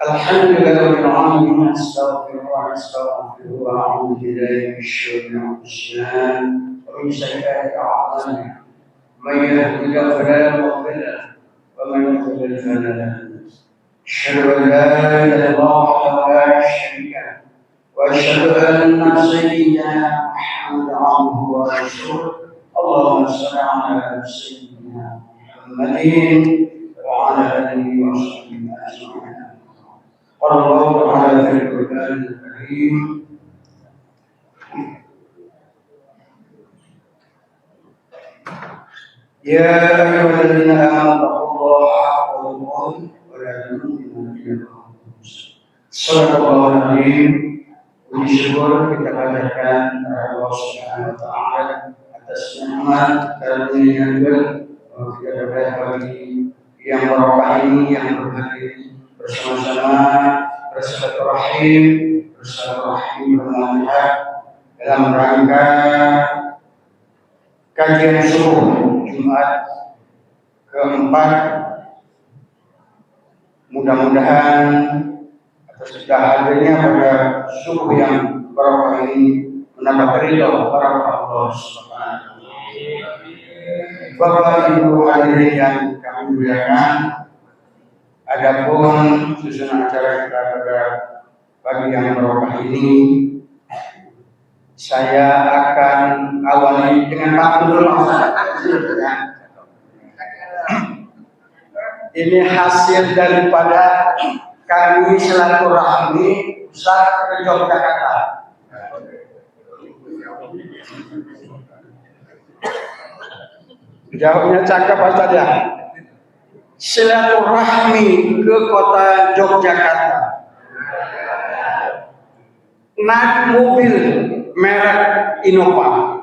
الحمد لله رب العالمين استغفر ونستغفره ونعوذ بالله من شرور انفسنا ومن سيئات اعمالنا من يهد الله فلا مضل له ومن يضلل فلا هادي له اشهد ان لا اله الا الله وحده لا شريك له واشهد ان سيدنا محمدا عبده ورسوله اللهم صل على سيدنا محمد وعلى اله وصحبه اجمعين. قال الله تعالى في القرآن الكريم يا أيها الذين آمنوا اتقوا الله حق تقاته ولا تموتن إلا وأنتم مسلمون. صدق الله العظيم. Puji syukur kita panjatkan kepada Allah Subhanahu wa taala atas nikmat karunia kita berada pagi yang barokah ini yang berhadir bersama-sama bersilaturahim bermanfaat dalam rangka kajian subuh Jumat keempat. Mudah-mudahan atas sudah hadirnya pada subuh yang barokah ini mendapat ridho Allah Subhanahu wa taala. Bapak Ibu hadirin yang kami muliakan, adapun susunan acara kita pada pagi yang barokah ini, saya akan awali dengan pantun dulu. Ini hasil daripada kami silaturahmi Ustaz ke Yogyakarta. Jawabnya cakep Ustaz ya. Silaturahmi ke kota Yogyakarta. Naik mobil merek Innova.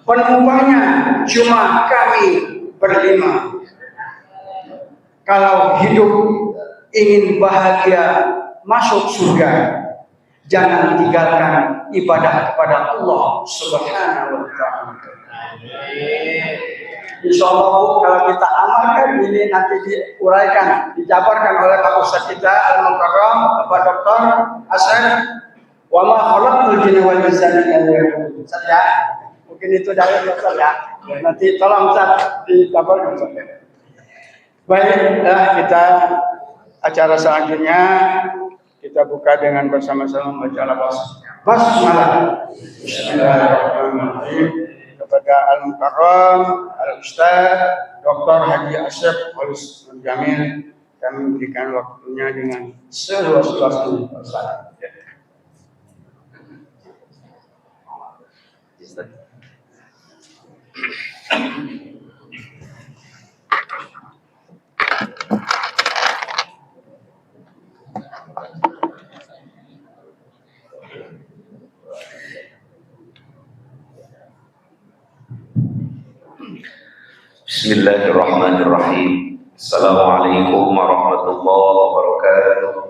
Penumpangnya cuma kami berlima. Kalau hidup ingin bahagia masuk surga, jangan tinggalkan ibadah kepada Allah Subhanahu wa taala. Insyaallah kalau kita amalkan ini nanti diuraikan, dijabarkan oleh Pak Ustaz kita Al-Mukarram Bapak Dr. Hasan. Wa ma khalaqtul jinna wal insa illa liya'budun. Saja. Mungkin itu dari Ustaz ya. Nanti tolong Ustaz dijabarkan Ustaz. Baiklah, kita acara selanjutnya kita buka dengan bersama-sama membaca basmalah. Bismillahirrahmanirrahim. Kepada Al-Mukarram Al-Ustaz Dr. Haji Asyaf Khalis Jamil, kami memberikan waktunya dengan seluas-luasnya. Bismillahirrahmanirrahim. Assalamualaikum warahmatullahi wabarakatuh.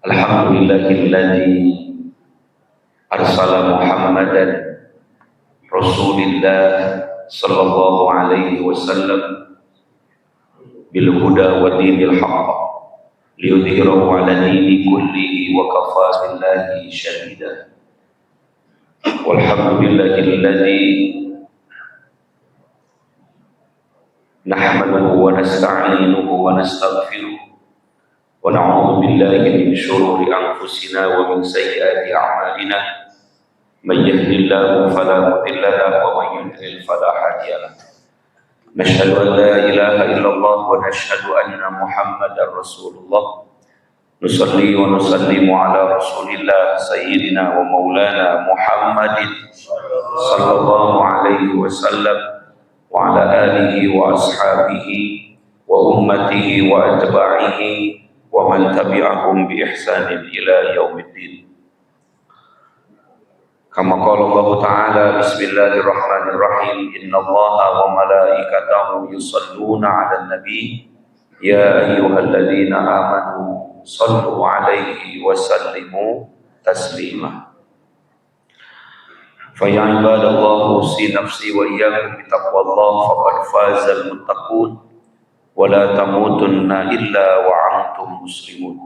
Alhamdulillahilladzi arsala Muhammadan Rasulillah sallallahu alaihi wasallam bil huda wa dinil haqq liyudhhirahu 'ala dini kullihi wa kafaa billahi shahida. Walhamdulillahilladzi nahmaduhu wa nasta'inuhu wa nastaghfiruh wa na'udzu billahi min shururi anfusina wa min sayyiati a'malina. Man yahdihillahu fala mudilla lahu wa man yudlil fala hadiya lahu. Nashhadu an la ilaha illallah wa nashhadu anna Muhammadar Rasulullah. Nusalli wa nusallimu ala Rasulillah sayyidina wa maulana Muhammadin sallallahu alaihi wasallam wa ala alihi wa ashabihi wa ummatihi wa atba'ihi wa man tabi'ahum bi ihsanin ila yaumiddin. Kama qala Allah Ta'ala, bismillahirrahmanirrahim, innallaha wa malaikatahu yusalluna 'alan nabi ya ayyuhalladzina amanu sallu 'alaihi wa sallimu taslima. فيا عباد الله أوصي نفسي وإياكم بتقوى الله فقد فاز المتقون ولا تموتن إلا وأنتم مسلمون.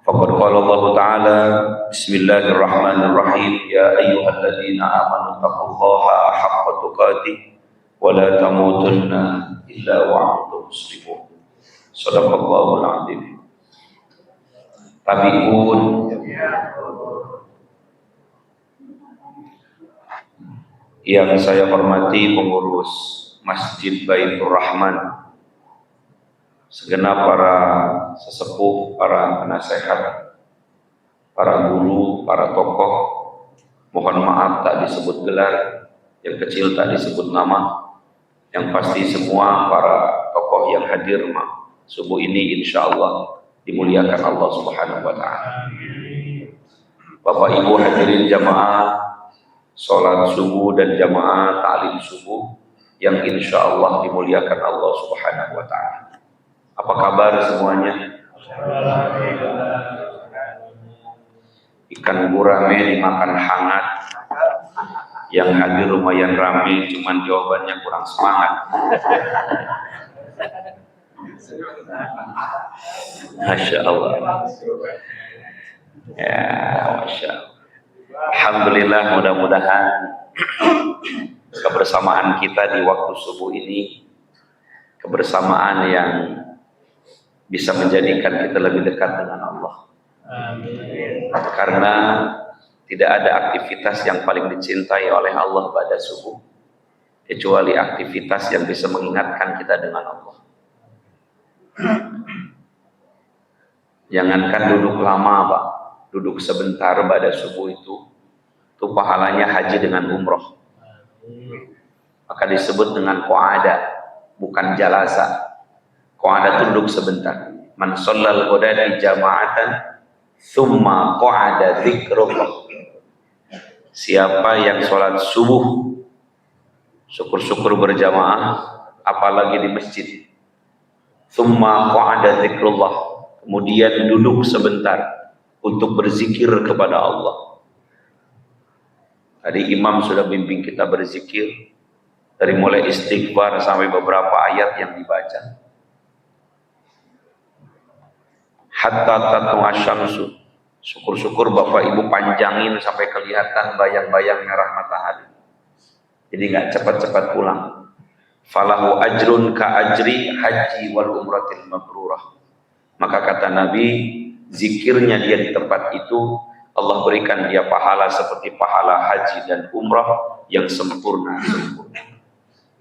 فقد قال الله تعالى بسم الله الرحمن الرحيم يا أيها الذين آمنوا اتقوا الله حق تقاته ولا تموتن إلا وأنتم مسلمون. صدق الله العظيم. Tabi'un, yang saya hormati pengurus Masjid Baitur Rahman, segenap para sesepuh, para penasehat, para guru, para tokoh, mohon maaf tak disebut gelar, yang kecil tak disebut nama, yang pasti semua para tokoh yang hadir subuh ini insya Allah dimuliakan Allah Subhanahu wa Ta'ala. Bapak Ibu hadirin jamaah sholat subuh dan jamaah ta'lim subuh yang insya Allah dimuliakan Allah Subhanahu wa Ta'ala. Apa kabar semuanya? Ikan gurame dimakan hangat, yang hadir lumayan ramai, cuman jawabannya kurang semangat. Masya Allah. Ya, Masya Allah. Alhamdulillah, mudah-mudahan kebersamaan kita di waktu subuh ini kebersamaan yang bisa menjadikan kita lebih dekat dengan Allah. Karena tidak ada aktivitas yang paling dicintai oleh Allah pada subuh kecuali aktivitas yang bisa mengingatkan kita dengan Allah. Jangankan duduk lama, Pak, duduk sebentar pada subuh itu pahalanya haji dengan umroh. Maka disebut dengan qa'ada, bukan jalasa. Qa'ada itu duduk sebentar. Man shallal ghadati jama'atan thumma qa'ada dzikrullah. Siapa yang sholat subuh syukur-syukur berjamaah, apalagi di masjid, thumma qa'ada dzikrullah, kemudian duduk sebentar untuk berzikir kepada Allah. Tadi imam sudah bimbing kita berzikir dari mulai istighfar sampai beberapa ayat yang dibaca. Hatta tatlu'a syamsu, syukur-syukur Bapak Ibu panjangin sampai kelihatan bayang-bayang merah matahari. Jadi nggak cepat-cepat pulang. Falahu ajrun ka ajri haji wal umratil mabrurah. Maka kata Nabi, zikirnya dia di tempat itu Allah berikan dia pahala seperti pahala haji dan umrah yang sempurna.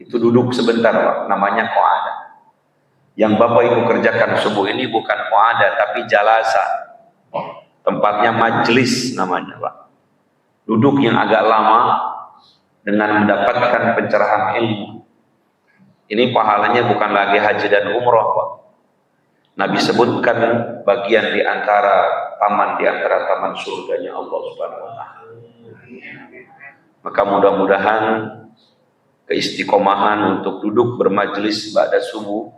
Itu duduk sebentar, Pak, namanya qa'ada. Yang Bapak Ibu kerjakan subuh ini bukan qa'ada tapi jalasa. Tempatnya majlis namanya, Pak. Duduk yang agak lama dengan mendapatkan pencerahan ilmu. Ini pahalanya bukan lagi haji dan umrah, Pak. Nabi sebutkan bagian di antara taman surganya Allah Subhanahu wa Ta'ala. Maka mudah-mudahan keistiqomahan untuk duduk bermajlis ba'da subuh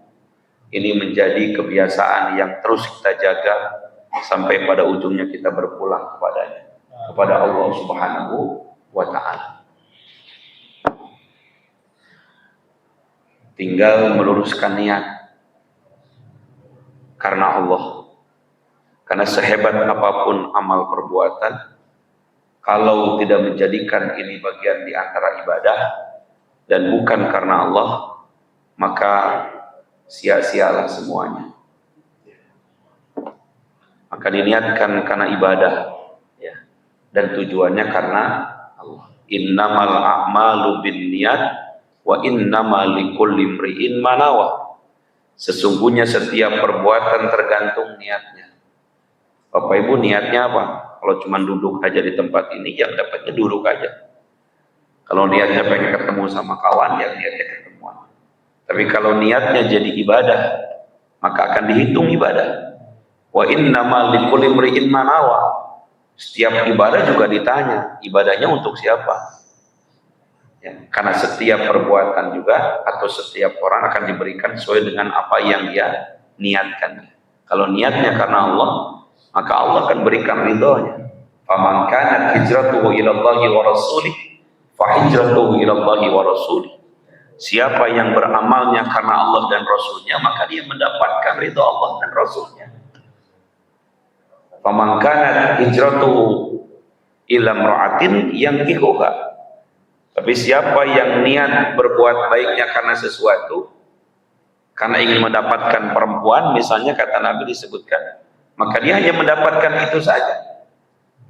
ini menjadi kebiasaan yang terus kita jaga sampai pada ujungnya kita berpulang kepadanya, kepada Allah Subhanahu wa Ta'ala. Tinggal meluruskan niat karena Allah. Karena sehebat apapun amal perbuatan, kalau tidak menjadikan ini bagian di antara ibadah dan bukan karena Allah, maka sia-sialah semuanya. Maka diniatkan karena ibadah, ya, dan tujuannya karena Allah. Innamal a'malu binniyat wa innamal likulli imri'in ma nawa. Sesungguhnya setiap perbuatan tergantung niatnya. Bapak Ibu, niatnya apa? Kalau cuma duduk aja di tempat ini, yang dapatnya duduk aja. Kalau niatnya pengen ketemu sama kawan, yang niatnya ketemuan. Tapi kalau niatnya jadi ibadah, maka akan dihitung ibadah. Wa innamal likulli imri'in ma nawa. Setiap ibadah juga ditanya, ibadahnya untuk siapa? Ya, karena setiap perbuatan juga atau setiap orang akan diberikan sesuai dengan apa yang dia niatkan. Kalau niatnya karena Allah, maka Allah akan berikan ridhonya. Faman kanat hijratuhu ila Allahi wa rasulih fa hijratuhu ila Allahi wa rasulih. Siapa yang beramalnya karena Allah dan Rasulnya, maka dia mendapatkan ridha Allah dan Rasulnya. Faman kanat hijratuhu ila imra'atin yankihuha. Tapi siapa yang niat berbuat baiknya karena sesuatu, karena ingin mendapatkan perempuan, misalnya kata Nabi disebutkan, maka dia hanya mendapatkan itu saja.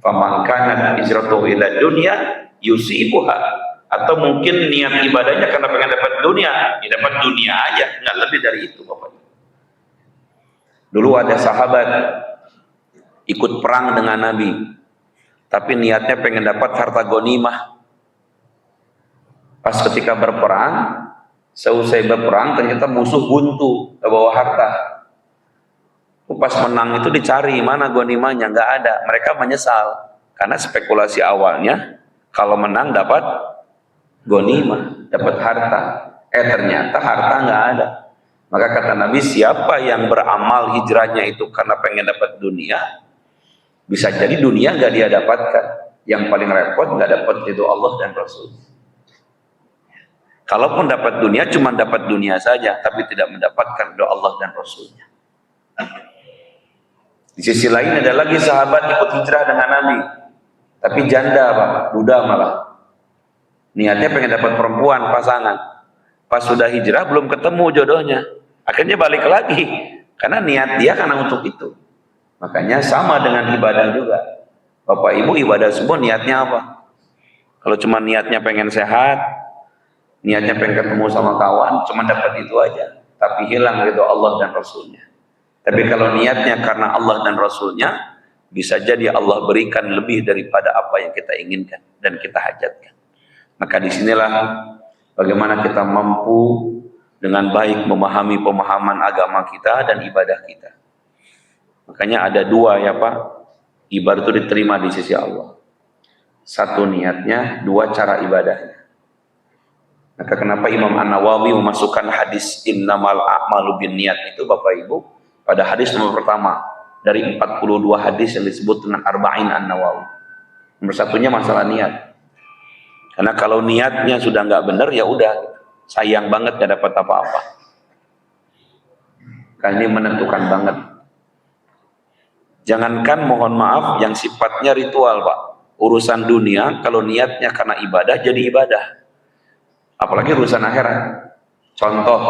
Faman kanat hijratuhu ila dunya yusibuha. Atau mungkin niat ibadahnya karena pengen dapat dunia, ya dapat dunia aja, nggak lebih dari itu, Bapak. Dulu ada sahabat ikut perang dengan Nabi, tapi niatnya pengen dapat harta ghanimah. Pas ketika berperang, seusai berperang ternyata musuh buntu ke bawah harta. Pas menang itu dicari mana ghanimahnya, nggak ada. Mereka menyesal karena spekulasi awalnya kalau menang dapat ghanimah, dapat harta. Ternyata harta nggak ada. Maka kata Nabi, siapa yang beramal hijrahnya itu karena pengen dapat dunia, bisa jadi dunia nggak dia dapatkan. Yang paling repot nggak dapat itu Allah dan Rasul. Kalaupun dapat dunia, cuma dapat dunia saja, tapi tidak mendapatkan doa Allah dan Rasulnya. Di sisi lain ada lagi sahabat ikut hijrah dengan Nabi, tapi janda, Pak, duda malah. Niatnya pengen dapat perempuan, pasangan. Pas sudah hijrah belum ketemu jodohnya, akhirnya balik lagi karena niat dia karena untuk itu. Makanya sama dengan ibadah juga. Bapak Ibu ibadah semua niatnya apa? Kalau cuma niatnya pengen sehat, niatnya pengen ketemu sama kawan, cuma dapat itu aja, tapi hilang ridho Allah dan Rasulnya. Tapi kalau niatnya karena Allah dan Rasulnya, bisa jadi Allah berikan lebih daripada apa yang kita inginkan dan kita hajatkan. Maka disinilah bagaimana kita mampu dengan baik memahami pemahaman agama kita dan ibadah kita. Makanya ada dua ya Pak, ibadah itu diterima di sisi Allah. Satu niatnya, dua cara ibadahnya. Maka kenapa Imam An-Nawawi memasukkan hadis innamal a'malu binniyat itu Bapak Ibu pada hadis nomor pertama dari 42 hadis yang disebut dengan Arba'in An-Nawawi. Nomor satunya masalah niat. Karena kalau niatnya sudah nggak benar, ya udah sayang banget nggak dapat apa-apa. Karena ini menentukan banget. Jangankan mohon maaf yang sifatnya ritual Pak, urusan dunia kalau niatnya karena ibadah jadi ibadah. Apalagi urusan akhirat. Contoh,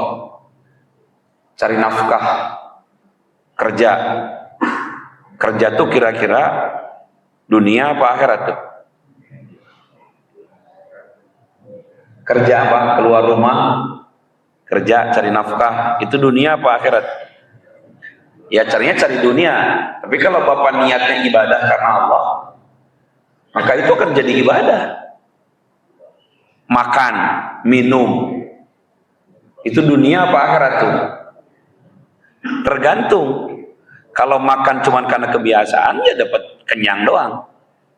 cari nafkah, kerja. Kerja tuh kira-kira dunia apa akhirat tuh? Kerja apa? Keluar rumah, kerja, cari nafkah, itu dunia apa akhirat? Ya carinya cari dunia. Tapi kalau Bapak niatnya ibadah karena Allah, maka itu akan jadi ibadah. Makan, minum, itu dunia apa akhirat tuh? Tergantung. Kalau makan cuma karena kebiasaan, ya dapat kenyang doang.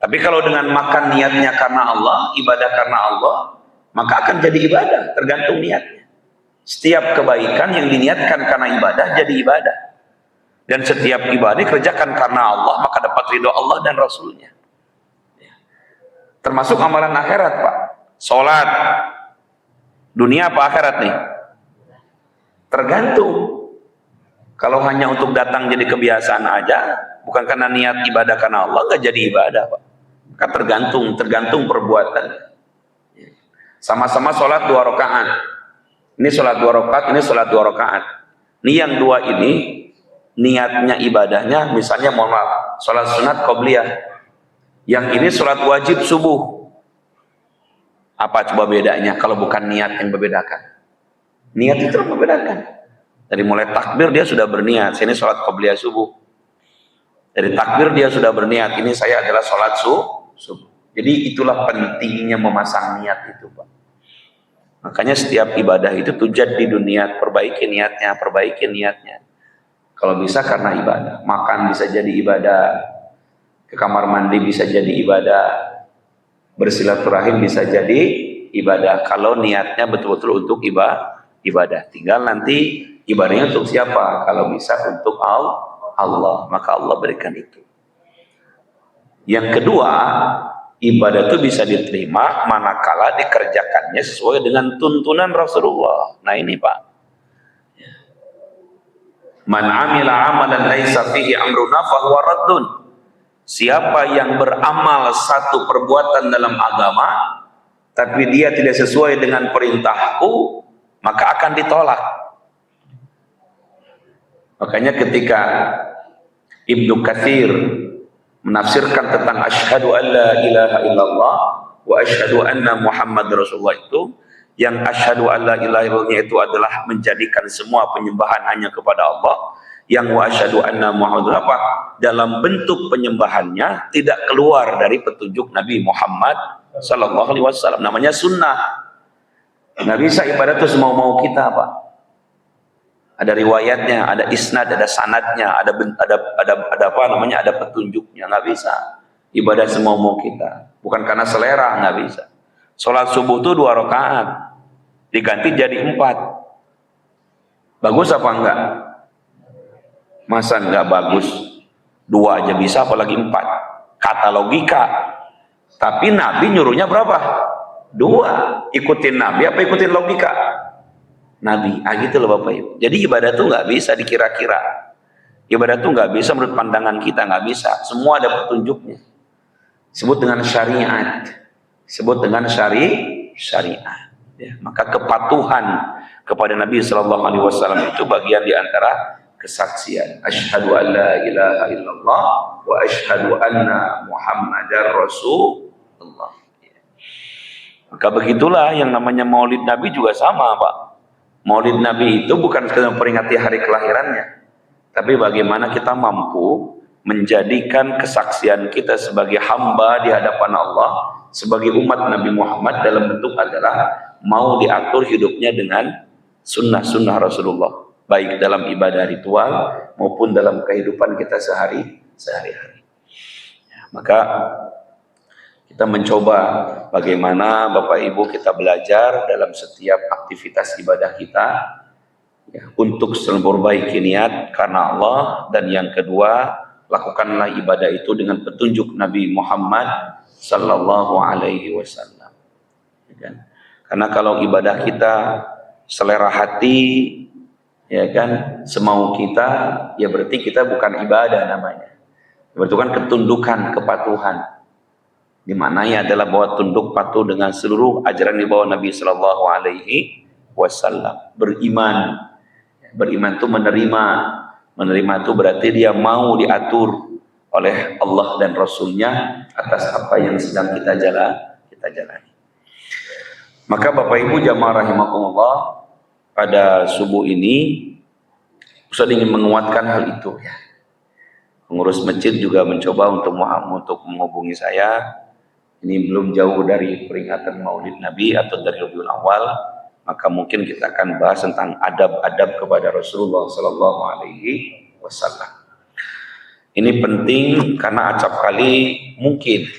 Tapi kalau dengan makan niatnya karena Allah, ibadah karena Allah, maka akan jadi ibadah, tergantung niatnya. Setiap kebaikan yang diniatkan karena ibadah jadi ibadah. Dan setiap ibadah kerjakan karena Allah, maka dapat ridho Allah dan Rasulnya. Termasuk amalan akhirat Pak. Sholat, dunia apa akhirat nih? Tergantung. Kalau hanya untuk datang jadi kebiasaan aja, bukan karena niat ibadah karena Allah, nggak jadi ibadah Pak. Maka tergantung perbuatan. Sama-sama sholat 2 rakaat. Ini sholat 2 rakaat, ini sholat 2 rakaat. Ini yang dua ini niatnya ibadahnya, misalnya mohon maaf, sholat sunat qobliyah. Yang ini sholat wajib subuh. Apa coba bedanya kalau bukan niat yang membedakan? Niat itu yang membedakan. Dari mulai takbir dia sudah berniat, ini sholat qobliyah subuh. Dari takbir dia sudah berniat, ini saya adalah sholat subuh. Jadi itulah pentingnya memasang niat itu Pak. Makanya setiap ibadah itu tujad di dunia, perbaiki niatnya. Kalau bisa karena ibadah, makan bisa jadi ibadah, ke kamar mandi bisa jadi ibadah, bersilaturahim bisa jadi ibadah. Kalau niatnya betul-betul untuk ibadah, tinggal nanti ibadahnya untuk siapa? Kalau bisa untuk Allah, maka Allah berikan itu. Yang kedua, ibadah itu bisa diterima manakala dikerjakannya sesuai dengan tuntunan Rasulullah. Nah ini Pak, man amila amalan laisa fihi amruna fahuwa raddun. Siapa yang beramal satu perbuatan dalam agama tapi dia tidak sesuai dengan perintahku, maka akan ditolak. Makanya ketika Ibnu Katsir menafsirkan tentang asyhadu an la ilaha illallah wa asyhadu anna Muhammad Rasulullah, itu yang asyhadu an la ilaha illallah itu adalah menjadikan semua penyembahan hanya kepada Allah. Yang wa asyhadu anna Muhammad apa? Dalam bentuk penyembahannya tidak keluar dari petunjuk Nabi Muhammad sallallahu alaihi wasallam. Namanya sunnah. Nggak bisa ibadah itu semau-mau kita, Pak. Ada riwayatnya, ada isnad, ada sanadnya, ada apa namanya, ada petunjuknya. Nggak bisa ibadah semau-mau kita. Bukan karena selera, nggak bisa. Sholat subuh itu 2 rakaat, diganti jadi 4. Bagus apa enggak? Masa enggak bagus? 2 aja bisa, apalagi 4. Kata logika. Tapi Nabi nyuruhnya berapa? 2. Ikutin Nabi apa ikutin logika? Nabi. Gitu loh Bapak Ibu. Jadi ibadah itu nggak bisa dikira-kira. Ibadah itu nggak bisa menurut pandangan kita, nggak bisa. Semua ada petunjuknya. Sebut dengan syariat. Sebut dengan syariat. Ya, maka kepatuhan kepada Nabi Shallallahu Alaihi Wasallam itu bagian diantara kesaksian. Asyhadu an la ilaha illallah wa asyhadu anna Muhammadar Rasulullah. Maka begitulah yang namanya Maulid Nabi juga sama, Pak. Maulid Nabi itu bukan sekedar memperingati hari kelahirannya, tapi bagaimana kita mampu menjadikan kesaksian kita sebagai hamba di hadapan Allah, sebagai umat Nabi Muhammad dalam bentuk adalah mau diatur hidupnya dengan sunnah-sunnah Rasulullah, baik dalam ibadah ritual maupun dalam kehidupan kita sehari-hari. Maka kita mencoba bagaimana Bapak Ibu kita belajar dalam setiap aktivitas ibadah kita, ya, untuk memperbaiki niat karena Allah, dan yang kedua, lakukanlah ibadah itu dengan petunjuk Nabi Muhammad sallallahu alaihi wasallam. Ya kan? Karena kalau ibadah kita selera hati, ya kan, semau kita, ya berarti kita bukan ibadah namanya. Berarti kan ketundukan, kepatuhan. Di mana ya adalah bahwa tunduk patuh dengan seluruh ajaran di bawah Nabi Sallallahu Alaihi Wasallam. Beriman itu menerima itu berarti dia mau diatur oleh Allah dan Rasulnya atas apa yang sedang kita jalani. Maka Bapak Ibu jamaah rahimakumullah, pada subuh ini Ustaz ingin menguatkan hal itu, ya. Pengurus masjid juga mencoba untuk menghubungi saya. Ini belum jauh dari peringatan Maulid Nabi atau dari Rabiul Awal, maka mungkin kita akan bahas tentang adab-adab kepada Rasulullah Sallallahu Alaihi Wasallam. Ini penting karena acap kali mungkin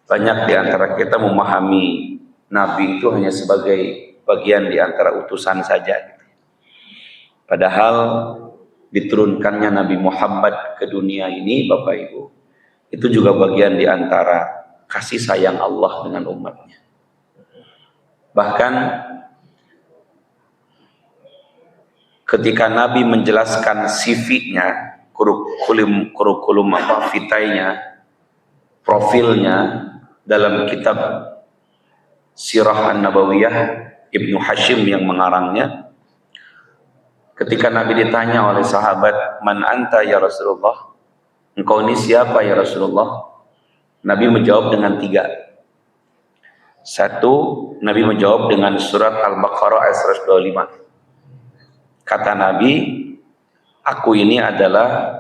banyak di antara kita memahami Nabi itu hanya sebagai bagian di antara utusan saja. Padahal diturunkannya Nabi Muhammad ke dunia ini, Bapak Ibu, itu juga bagian di antara kasih sayang Allah dengan umatnya. Bahkan ketika Nabi menjelaskan CV-nya, kurikulum vitainya, profilnya dalam kitab Sirah An-Nabawiyah, Ibnu Hashim yang mengarangnya, ketika Nabi ditanya oleh sahabat, "Man anta ya Rasulullah?" Engkau ini siapa ya Rasulullah? Nabi menjawab dengan 3. 1, Nabi menjawab dengan surat Al-Baqarah ayat 125. Kata Nabi, aku ini adalah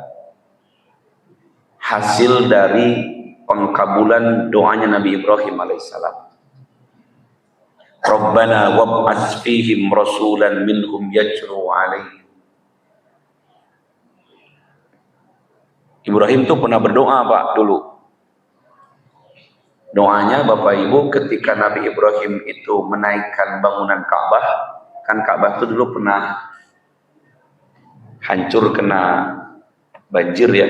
hasil dari pengkabulan doanya Nabi Ibrahim alaihissalam. Rabbana wab'ats fihim rasulan minhum yatlu alaihim. Ibrahim itu pernah berdoa, Pak, dulu. Doanya Bapak Ibu ketika Nabi Ibrahim itu menaikkan bangunan Ka'bah, kan Ka'bah itu dulu pernah hancur kena banjir, ya.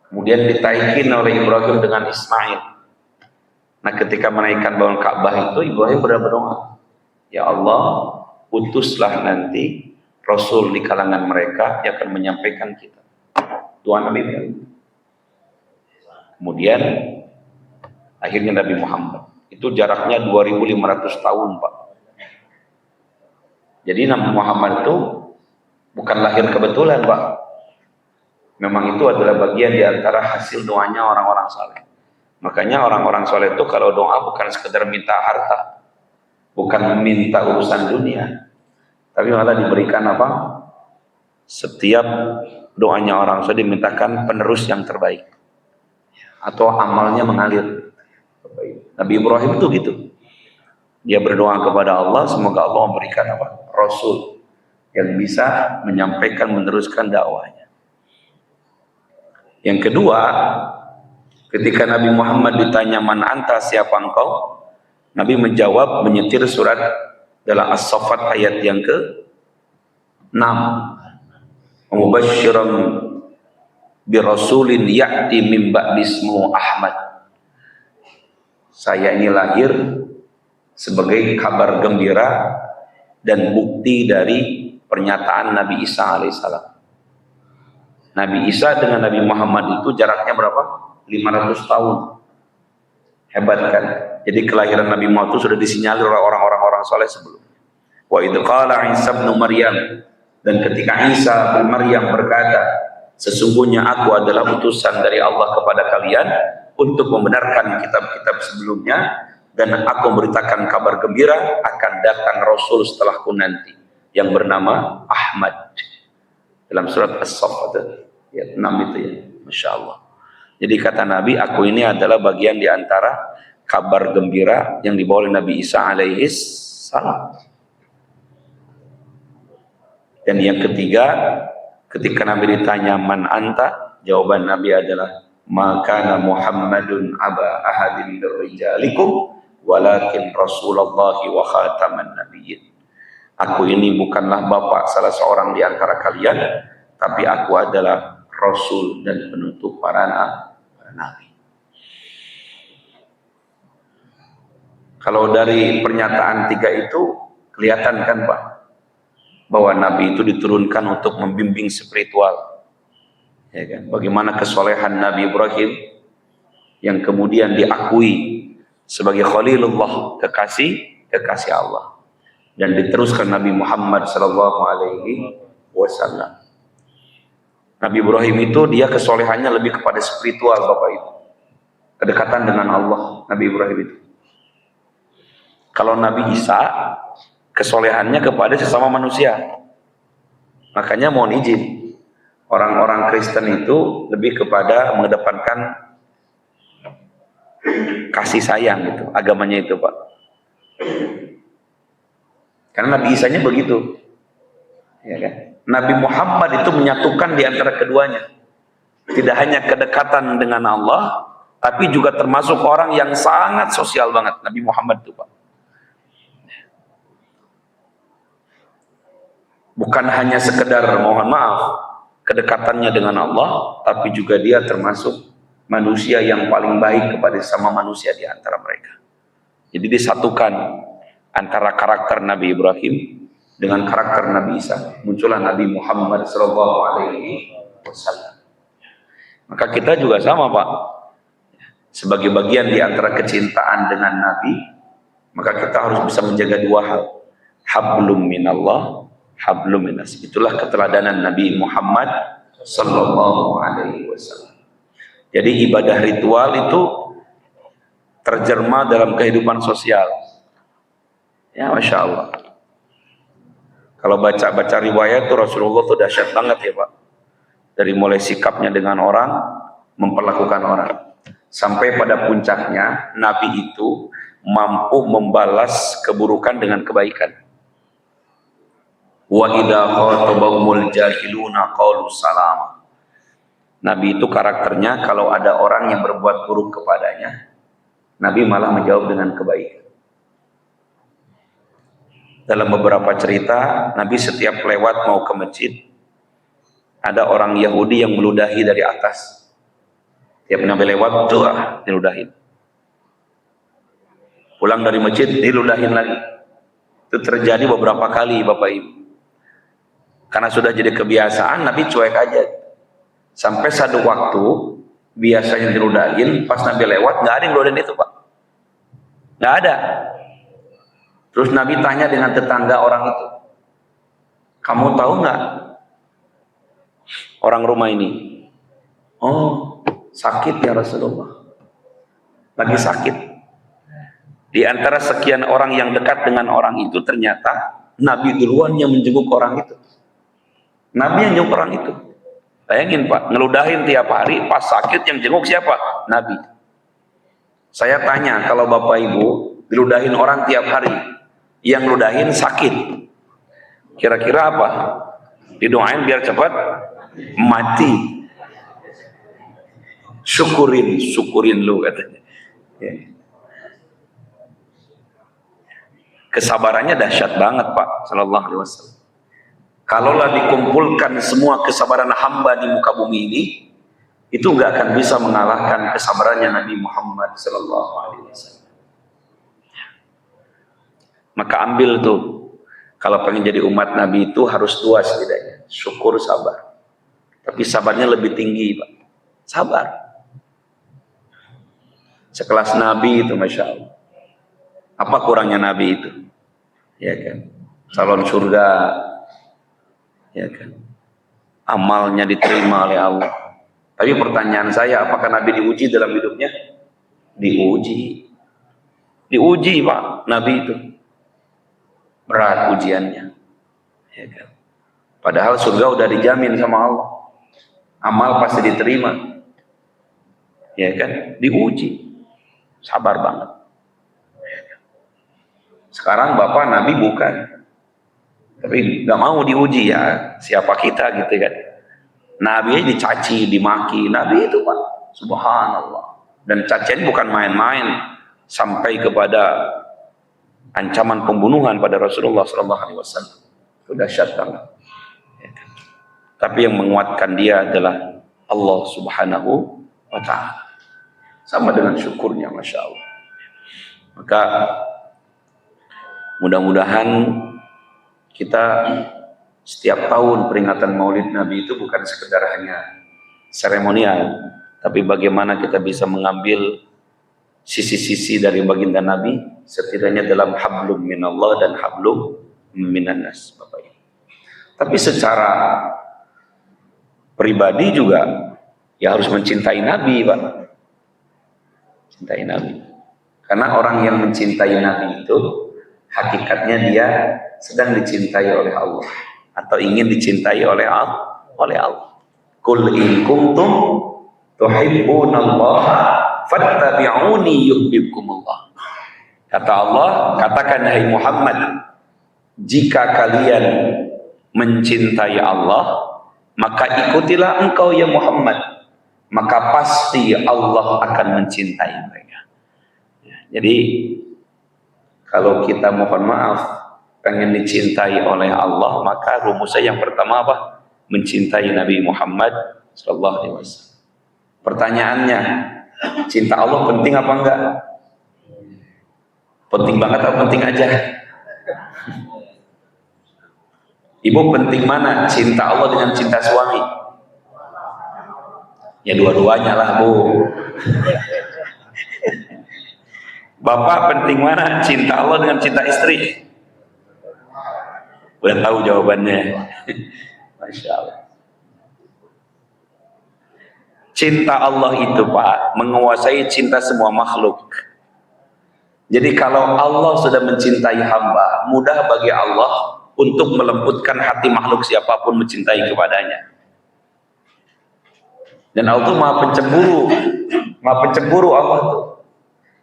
Kemudian ditaikin oleh Ibrahim dengan Ismail. Nah, ketika menaikkan bangunan Ka'bah itu Ibrahim berdoa, ya Allah, utuslah nanti Rasul di kalangan mereka yang akan menyampaikan kita. Doa Nabi Ibrahim. Kemudian akhirnya Nabi Muhammad. Itu jaraknya 2500 tahun, Pak. Jadi Nabi Muhammad itu bukan lahir kebetulan, Pak. Memang itu adalah bagian di antara hasil doanya orang-orang saleh. Makanya orang-orang saleh itu kalau doa bukan sekedar minta harta, bukan minta urusan dunia, tapi malah diberikan apa? Setiap doanya orang saleh dimintakan penerus yang terbaik, atau amalnya mengalir. Nabi Ibrahim itu gitu. Dia berdoa kepada Allah, semoga Allah memberikan apa? Rasul yang bisa menyampaikan, meneruskan dakwahnya. Yang kedua, ketika Nabi Muhammad ditanya man anta, siapa engkau? Nabi menjawab menyetir surat dalam As-Saffat ayat yang ke-6. Mubasysyiran bi rasulin ya'ti min ba'di ismuhu Ahmad. Saya ini lahir sebagai kabar gembira dan bukti dari pernyataan Nabi Isa alaihissalam. Nabi Isa dengan Nabi Muhammad itu jaraknya berapa? 500 tahun. Hebat kan? Jadi kelahiran Nabi Muhammad itu sudah disinyalir oleh orang-orang soleh sebelumnya. Wa idh qala Isa ibn Maryam, dan ketika Isa bin Maryam berkata, sesungguhnya aku adalah utusan dari Allah kepada kalian untuk membenarkan kitab-kitab sebelumnya, dan aku memberitakan kabar gembira akan datang Rasul setelahku nanti yang bernama Ahmad. Dalam surat As-Saffat ayat 6 itu ya, Masya Allah. Jadi kata Nabi, aku ini adalah bagian di antara kabar gembira yang dibawa oleh Nabi Isa alaihis salam. Dan yang ketiga, ketika Nabi ditanya man anta, jawaban Nabi adalah maka Muhammadun aba ahadin rijalikum walakin Rasulullah wa khataman nabiyyin. Aku ini bukanlah bapak salah seorang di antara kalian, tapi aku adalah Rasul dan penutup para nabi. Kalau dari pernyataan tiga itu kelihatan kan Pak, bahwa Nabi itu diturunkan untuk membimbing spiritual. Ya kan? Bagaimana kesolehan Nabi Ibrahim yang kemudian diakui sebagai Khalilullah, kekasih Allah, dan diteruskan Nabi Muhammad sallallahu alaihi wasallam. Nabi Ibrahim itu dia kesolehannya lebih kepada spiritual Bapak Ibu, kedekatan dengan Allah. Nabi Ibrahim itu. Kalau Nabi Isa kesolehannya kepada sesama manusia. Makanya mohon izin, orang-orang Kristen itu lebih kepada mengedepankan kasih sayang gitu, agamanya itu Pak. Karena Nabi Isa-nya begitu, ya kan? Nabi Muhammad itu menyatukan di antara keduanya. Tidak hanya kedekatan dengan Allah, tapi juga termasuk orang yang sangat sosial banget. Nabi Muhammad itu Pak. Bukan hanya sekedar mohon maaf kedekatannya dengan Allah, tapi juga dia termasuk manusia yang paling baik kepada sesama manusia di antara mereka. Jadi disatukan antara karakter Nabi Ibrahim dengan karakter Nabi Isa. Muncullah Nabi Muhammad sallallahu alaihi wasallam. Maka kita juga sama Pak. Sebagai bagian di antara kecintaan dengan Nabi, maka kita harus bisa menjaga dua hal. Hablum minallah, hablum minas. Itulah keteladanan Nabi Muhammad sallallahu alaihi wasallam. Jadi ibadah ritual itu terjerma dalam kehidupan sosial. Ya Masya Allah. Kalau baca-baca riwayat itu Rasulullah itu dahsyat banget ya Pak. Dari mulai sikapnya dengan orang, memperlakukan orang, sampai pada puncaknya Nabi itu mampu membalas keburukan dengan kebaikan. Wa idza khatabahumul jahiluna qalu salama. Nabi itu karakternya kalau ada orang yang berbuat buruk kepadanya, Nabi malah menjawab dengan kebaikan. Dalam beberapa cerita, Nabi setiap lewat mau ke masjid, ada orang Yahudi yang meludahi dari atas. Tiap Nabi lewat, doa, diludahin. Pulang dari masjid, diludahin lagi. Itu terjadi beberapa kali, Bapak Ibu. Karena sudah jadi kebiasaan, Nabi cuek aja. Sampai satu waktu, biasanya diludahin, pas Nabi lewat, nggak ada yang ludahin itu, Pak. Nggak ada. Terus Nabi tanya dengan tetangga orang itu, kamu tahu nggak orang rumah ini? Oh, sakit ya Rasulullah. Lagi sakit. Di antara sekian orang yang dekat dengan orang itu, ternyata Nabi duluan yang menjenguk orang itu. Nabi yang jenguk orang itu. Bayangin Pak, ngeludahin tiap hari, pas sakit yang jenguk siapa? Nabi. Saya tanya, kalau Bapak Ibu diludahin orang tiap hari, yang ludahin sakit, kira-kira apa? Didoain biar cepat mati. Syukurin lu katanya. Ya. Kesabarannya dahsyat banget Pak sallallahu alaihi wasallam. Kalaulah dikumpulkan semua kesabaran hamba di muka bumi ini, itu nggak akan bisa mengalahkan kesabarannya Nabi Muhammad sallallahu alaihi wasallam. Maka ambil tuh, kalau pengen jadi umat Nabi itu harus dua setidaknya, syukur, sabar. Tapi sabarnya lebih tinggi Pak, sabar. Sekelas Nabi itu Masya Allah. Apa kurangnya Nabi itu? Ya kan, calon surga, ya kan, amalnya diterima oleh Allah. Tapi pertanyaan saya, apakah Nabi diuji dalam hidupnya? Diuji Pak, Nabi itu berat ujiannya, ya kan. Padahal surga udah dijamin sama Allah, amal pasti diterima, ya kan. Diuji, sabar banget. Sekarang Bapak Nabi bukan, tapi nggak mau diuji, ya siapa kita gitu kan. Nabi dicaci, dimaki, Nabi itu Pak, subhanallah. Dan cacian bukan main-main, sampai kepada ancaman pembunuhan pada Rasulullah SAW. Itu dahsyat banget. Tapi yang menguatkan dia adalah Allah Subhanahu wa Ta'ala. Sama dengan syukurnya, Masya Allah. Maka mudah-mudahan kita setiap tahun peringatan Maulid Nabi itu bukan sekedar hanya seremonial, tapi bagaimana kita bisa mengambil sisi-sisi dari baginda Nabi, setidaknya dalam hablum minallah dan hablum minannas, Bapak Ibu. Tapi secara pribadi juga ya harus mencintai Nabi, Pak. Cintai Nabi. Karena orang yang mencintai Nabi itu hakikatnya dia sedang dicintai oleh Allah atau ingin dicintai oleh Allah. Qul in kuntum tuhibbunallaha fattabi'uni yuhibbukumullah. Kata Allah, katakan hai Muhammad, jika kalian mencintai Allah, maka ikutilah engkau ya Muhammad, maka pasti Allah akan mencintai mereka. Jadi kalau kita mohon maaf pengen dicintai oleh Allah, maka rumusnya yang pertama apa? Mencintai Nabi Muhammad sallallahu alaihi wasallam. Pertanyaannya, cinta Allah penting apa enggak? Penting banget atau penting aja? Ibu penting mana? Cinta Allah dengan cinta suami? Ya dua-duanya lah Bu. Bapak penting mana? Cinta Allah dengan cinta istri? Udah tahu jawabannya. Masya Allah. Cinta Allah itu Pak menguasai cinta semua makhluk. Jadi kalau Allah sudah mencintai hamba, mudah bagi Allah untuk melembutkan hati makhluk siapapun mencintai kepadanya. Dan Allah itu maha pencemburu Allah itu.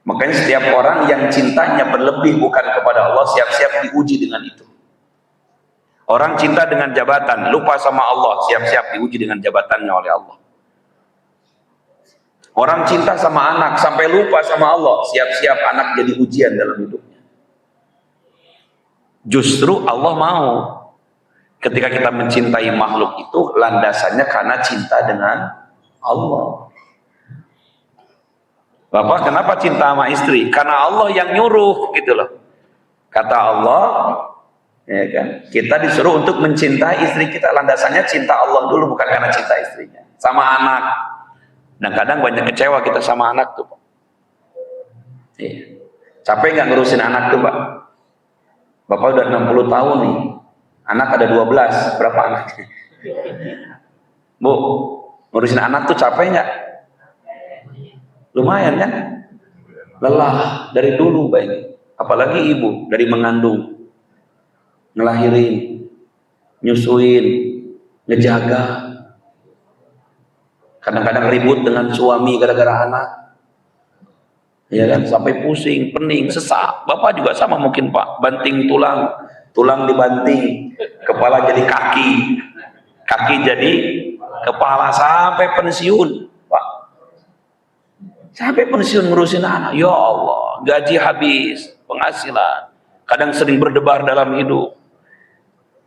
Makanya setiap orang yang cintanya berlebih bukan kepada Allah, siap-siap diuji dengan itu. Orang cinta dengan jabatan, lupa sama Allah, siap-siap diuji dengan jabatannya oleh Allah. Orang cinta sama anak, sampai lupa sama Allah, siap-siap anak jadi ujian dalam hidupnya. Justru Allah mau, ketika kita mencintai makhluk itu, landasannya karena cinta dengan Allah. Bapak kenapa cinta sama istri? Karena Allah yang nyuruh gitu loh. Kata Allah, ya kan, kita disuruh untuk mencintai istri kita. Landasannya cinta Allah dulu, bukan karena cinta istrinya. Sama anak. Dan kadang banyak kecewa kita sama anak tuh, Pak. Iya. Capek nggak ngurusin anak tuh, Pak? Bapak udah 60 tahun nih. Anak ada 12. Berapa anaknya? Bu, ngurusin anak tuh capek nggak? Lumayan kan? Lelah dari dulu baik. Apalagi ibu dari mengandung, ngelahirin, nyusuin, ngejaga. Kadang-kadang ribut dengan suami gara-gara anak. Ya kan, sampai pusing, pening, sesak. Bapak juga sama mungkin, Pak. Banting tulang, tulang dibanting, kepala jadi kaki, kaki jadi kepala sampai pensiun, Pak. Sampai pensiun ngurusin anak. Ya Allah, gaji habis, penghasilan. Kadang sering berdebar dalam hidup.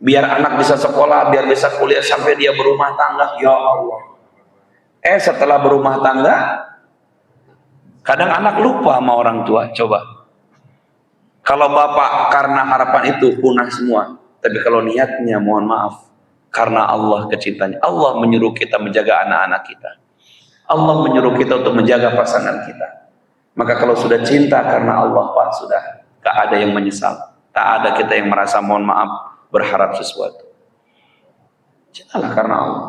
Biar anak bisa sekolah, biar bisa kuliah, sampai dia berumah tangga. Ya Allah. Setelah berumah tangga, kadang anak lupa sama orang tua. Coba. Kalau bapak karena harapan itu punah semua. Tapi kalau niatnya, mohon maaf, karena Allah kecintanya. Allah menyuruh kita menjaga anak-anak kita. Allah menyuruh kita untuk menjaga pasangan kita. Maka kalau sudah cinta karena Allah, Pak, sudah tak ada yang menyesal. Tak ada kita yang merasa mohon maaf berharap sesuatu. Cintalah karena Allah.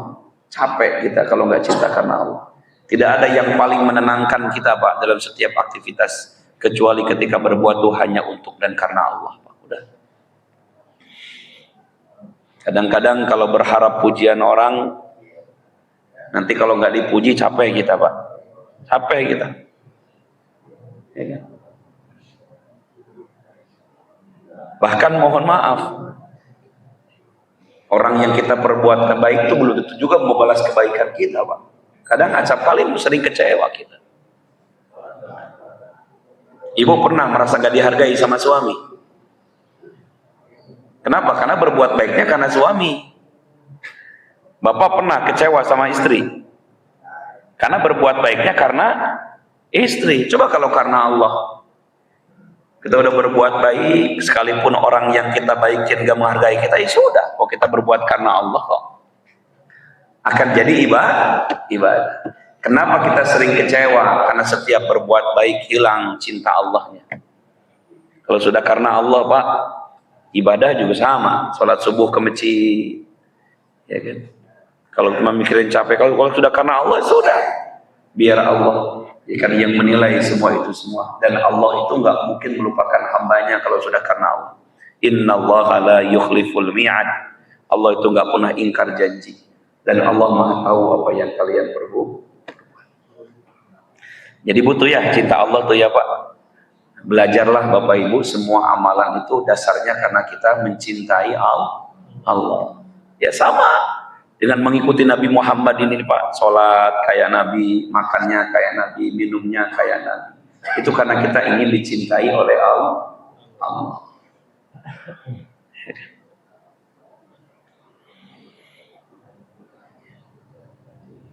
Capek kita kalau nggak cinta karena Allah. Tidak ada yang paling menenangkan kita, Pak, dalam setiap aktivitas kecuali ketika berbuat itu hanya untuk dan karena Allah, Pak. Udah. Kadang-kadang kalau berharap pujian orang, nanti kalau nggak dipuji capek kita, Pak. Capek kita. Ya kan? Bahkan mohon maaf, orang yang kita perbuat baik itu belum tentu juga membalas kebaikan kita, Pak. Kadang acap kali sering kecewa kita. Ibu pernah merasa gak dihargai sama suami. Kenapa? Karena berbuat baiknya karena suami. Bapak pernah kecewa sama istri karena berbuat baiknya karena istri. Coba kalau karena Allah, kita udah berbuat baik, sekalipun orang yang kita baikin gak menghargai kita, ya sudah. Kok kita berbuat karena Allah kok akan jadi ibadah. Kenapa kita sering kecewa? Karena setiap berbuat baik hilang cinta Allahnya. Kalau sudah karena Allah, Pak, ibadah juga sama. Sholat subuh ke masjid, ya kan? Kalau cuma mikirin capek, kalau sudah karena Allah, sudah. Biar Allah kan yang menilai semua itu semua. Dan Allah itu nggak mungkin melupakan hambanya kalau sudah karena Allah. Innallaha la yukhliful mi'ad. Allah itu nggak pernah ingkar janji. Dan Allah Maha tahu apa yang kalian perbuat. Jadi butuh ya cinta Allah tuh ya, Pak. Belajarlah Bapak Ibu, semua amalan itu dasarnya karena kita mencintai Allah. Ya sama dengan mengikuti Nabi Muhammad ini, Pak. Sholat kayak Nabi, makannya kayak Nabi, minumnya kayak Nabi. Itu karena kita ingin dicintai oleh Allah.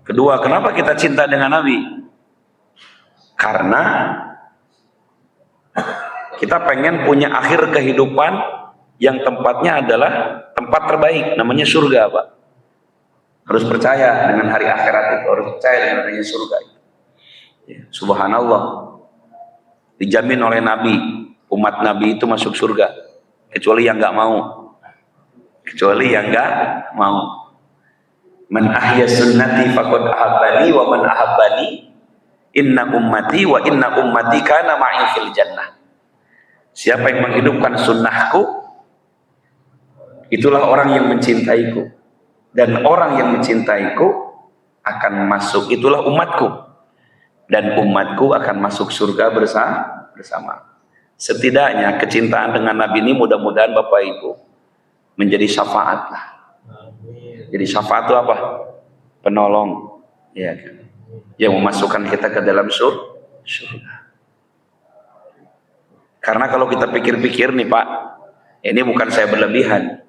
Kedua, kenapa kita cinta dengan Nabi? Karena kita pengen punya akhir kehidupan yang tempatnya adalah tempat terbaik, namanya surga, Pak. Harus percaya dengan hari akhirat itu, harus percaya dengan adanya surga itu. Ya, subhanallah, dijamin oleh Nabi, umat Nabi itu masuk surga, kecuali yang nggak mau. Kecuali yang nggak mau. Man ahya sunnati faqad ahabbani wa man ahabbani inna ummati wa inna ummati kana ma'i fil jannah. Siapa yang menghidupkan sunnahku, itulah orang yang mencintaiku. Dan orang yang mencintaiku akan masuk, itulah umatku. Dan umatku akan masuk surga bersama. Setidaknya kecintaan dengan Nabi ini mudah-mudahan Bapak Ibu menjadi syafaat lah. Jadi syafaat itu apa? Penolong, ya kan? Yang memasukkan kita ke dalam surga. Karena kalau kita pikir-pikir nih, Pak, ini bukan saya berlebihan.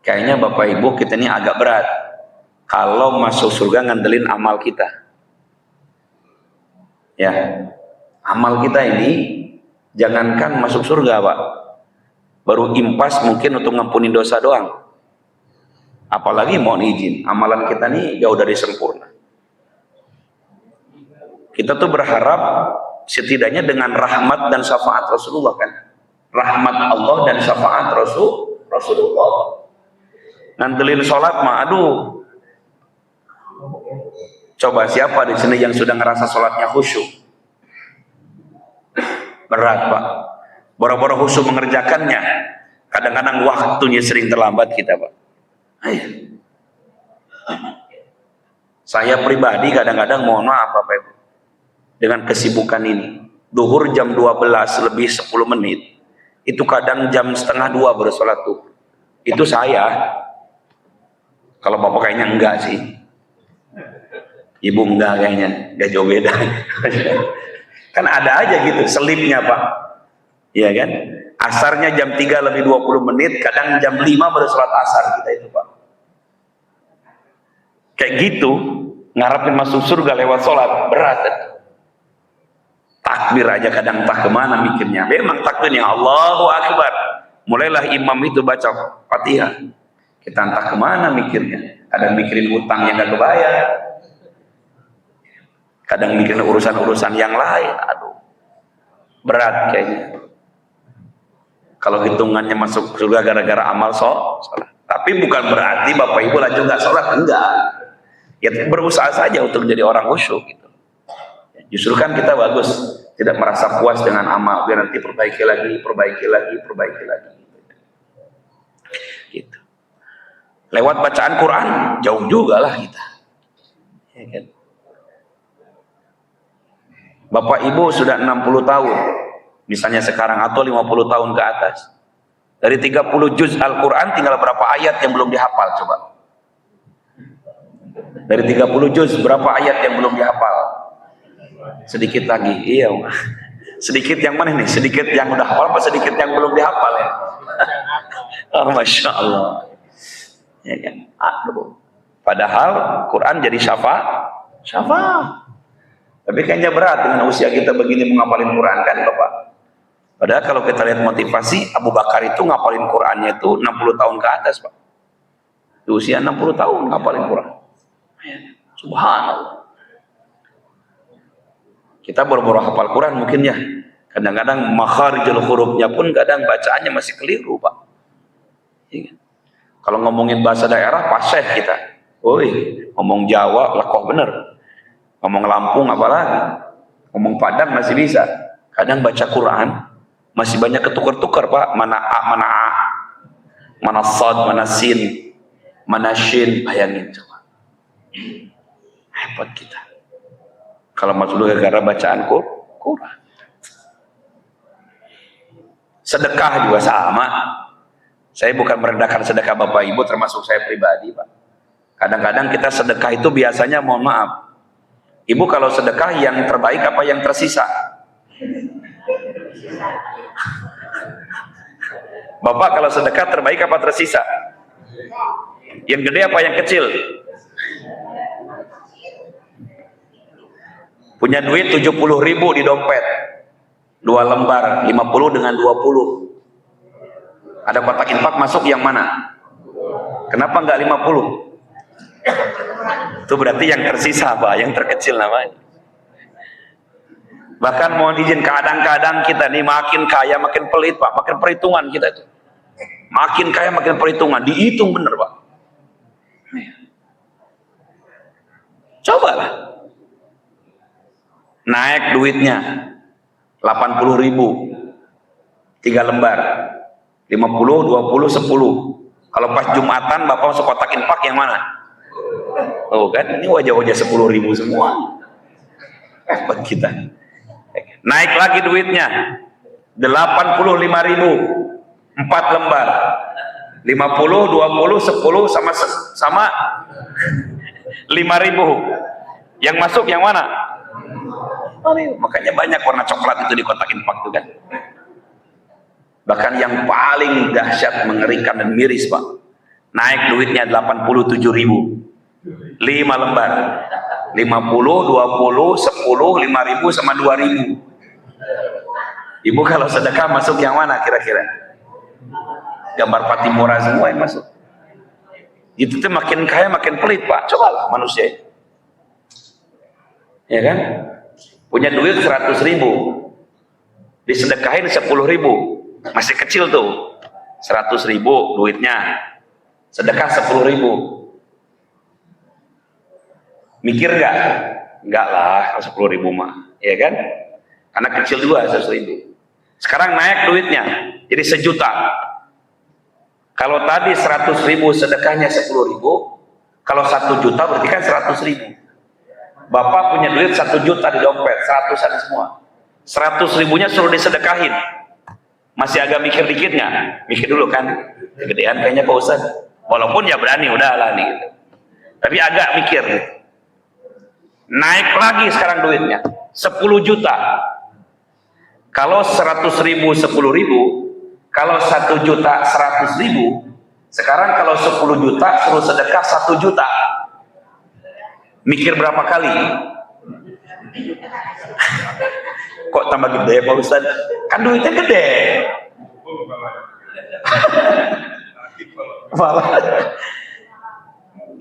Kayaknya Bapak Ibu kita ini agak berat kalau masuk surga ngandelin amal kita. Ya. Amal kita ini jangankan masuk surga Pak, baru impas mungkin untuk ngampunin dosa doang, apalagi mohon izin. Amalan kita ini jauh dari sempurna. Kita tuh berharap setidaknya dengan rahmat dan syafaat Rasulullah kan, rahmat Allah dan syafaat Rasulullah. Ngandelin sholat mah aduh, coba siapa di sini yang sudah ngerasa sholatnya khusyuk? Berat Pak, boro-boro khusyuk mengerjakannya, kadang-kadang waktunya sering terlambat kita Pak. Ayo. Saya pribadi kadang-kadang mohon maaf Bapak Ibu, dengan kesibukan ini, duhur jam 12 lebih 10 menit, itu kadang jam setengah 2 baru sholat tuh. Itu saya. Kalau Bapak kayaknya enggak sih, Ibu enggak kayaknya, enggak jauh beda. Kan ada aja gitu selipnya Pak, iya kan? Asarnya jam 3 lebih 20 menit, kadang jam 5 baru sholat asar kita itu Pak. Kayak gitu, ngarepin masuk surga lewat sholat, berat. Takbir aja kadang tak kemana mikirnya. Memang takbirnya Allahu Akbar, mulailah imam itu baca Fatihah, kita entah kemana mikirnya. Kadang mikirin utang yang gak kebayar, kadang mikirin urusan-urusan yang lain. Aduh, berat kayaknya. Kalau hitungannya masuk surga gara-gara amal sholat. Tapi bukan berarti Bapak Ibu lanjut nggak sholat, enggak. Ya berusaha saja untuk jadi orang khusyuk gitu. Justru kan kita bagus, tidak merasa puas dengan amal, biar nanti perbaiki lagi. Gitu. Lewat bacaan Quran jauh juga lah kita. Ya kan? Bapak Ibu sudah 60 tahun misalnya sekarang, atau 50 tahun ke atas, dari 30 juz Al-Quran tinggal berapa ayat yang belum dihafal coba? Dari 30 juz berapa ayat yang belum dihafal? Sedikit lagi. Iya, sedikit yang mana nih? Sedikit yang udah hafal apa sedikit yang belum dihafal ya? Oh, Masya Allah ya kan? Aduh. Padahal Quran jadi syafaat. Tapi kayaknya berat dengan usia kita begini menghafalin Quran kan Bapak. Padahal kalau kita lihat motivasi, Abu Bakar itu ngapalin Qurannya itu 60 tahun ke atas Pak. Di usia 60 tahun ngapalin Quran. Subhanallah. Kita boro-boro hafal Quran mungkin ya. Kadang-kadang makharijul hurufnya pun kadang bacaannya masih keliru Pak. Ya. Kalau ngomongin bahasa daerah fasih kita. Woi, ngomong Jawa lekoh bener. Ngomong Lampung apalagi, ngomong Padang masih bisa. Kadang baca Quran masih banyak ketukar-tukar Pak, mana a, mana sad, mana sin, mana shin. Bayangin coba, hebat kita kalau masuk gara-gara bacaan Quran. Sedekah juga sama. Saya bukan merendahkan sedekah Bapak Ibu, termasuk saya pribadi Pak. Kadang-kadang kita sedekah itu biasanya, mohon maaf, Ibu kalau sedekah yang terbaik apa yang tersisa? Bapak kalau sedekah terbaik apa tersisa? Yang gede apa yang kecil? Punya duit 70.000 di dompet, 2 lembar, 50 dengan 20. Ada kotak infak masuk yang mana? Kenapa enggak 50? Itu berarti yang tersisa Pak, yang terkecil namanya. Bahkan mohon izin, kadang-kadang kita nih makin kaya makin pelit Pak, makin perhitungan kita itu. Makin kaya makin perhitungan, dihitung bener Pak. Cobalah. Naik duitnya 80.000, 3 lembar, 50, 20, 10. Kalau pas Jumatan Bapak masuk kotak infak yang mana? Oh kan, ini wajah-wajah 10.000 semua. Hebat kita. Naik lagi duitnya 85.000, 4 lembar, 50, 20, 10 sama 5.000. Yang masuk yang mana? Makanya banyak warna coklat itu di kotak infak itu kan. Bahkan yang paling dahsyat, mengerikan dan miris Pak, naik duitnya 87.000, 5 lembar, 50, 20, 10, 5.000 sama 2.000. Ibu kalau sedekah masuk yang mana kira-kira? Gambar Patimura semua yang masuk. Itu tuh makin kaya makin pelit Pak. Cobalah manusia. Ya kan? Punya duit 100.000, disedekahin 10.000, masih kecil tuh. 100.000 duitnya, sedekah 10.000. Mikir nggak? Enggak lah, 10.000 mah, ya kan? Anak kecil juga 100.000. Sekarang naik duitnya, jadi 1.000.000. Kalau tadi 100.000 sedekahnya 10.000, kalau 1 juta berarti kan 100.000. Bapak punya duit 1 juta di dompet, 100-an semua. 100.000-nya suruh disedekahin. Masih agak mikir dikit nggak? Mikir dulu kan, kegedean kayaknya Pak Ustadz. Walaupun ya berani, udahlah nih. Gitu. Tapi agak mikir. Gitu. Naik lagi sekarang duitnya 10 juta. Kalau 100.000 10.000, kalau 1 juta 100.000. Sekarang kalau 10 juta suruh sedekah 1 juta. Mikir berapa kali? Kok tambah gede Pak Ustadz? Kan duitnya gede.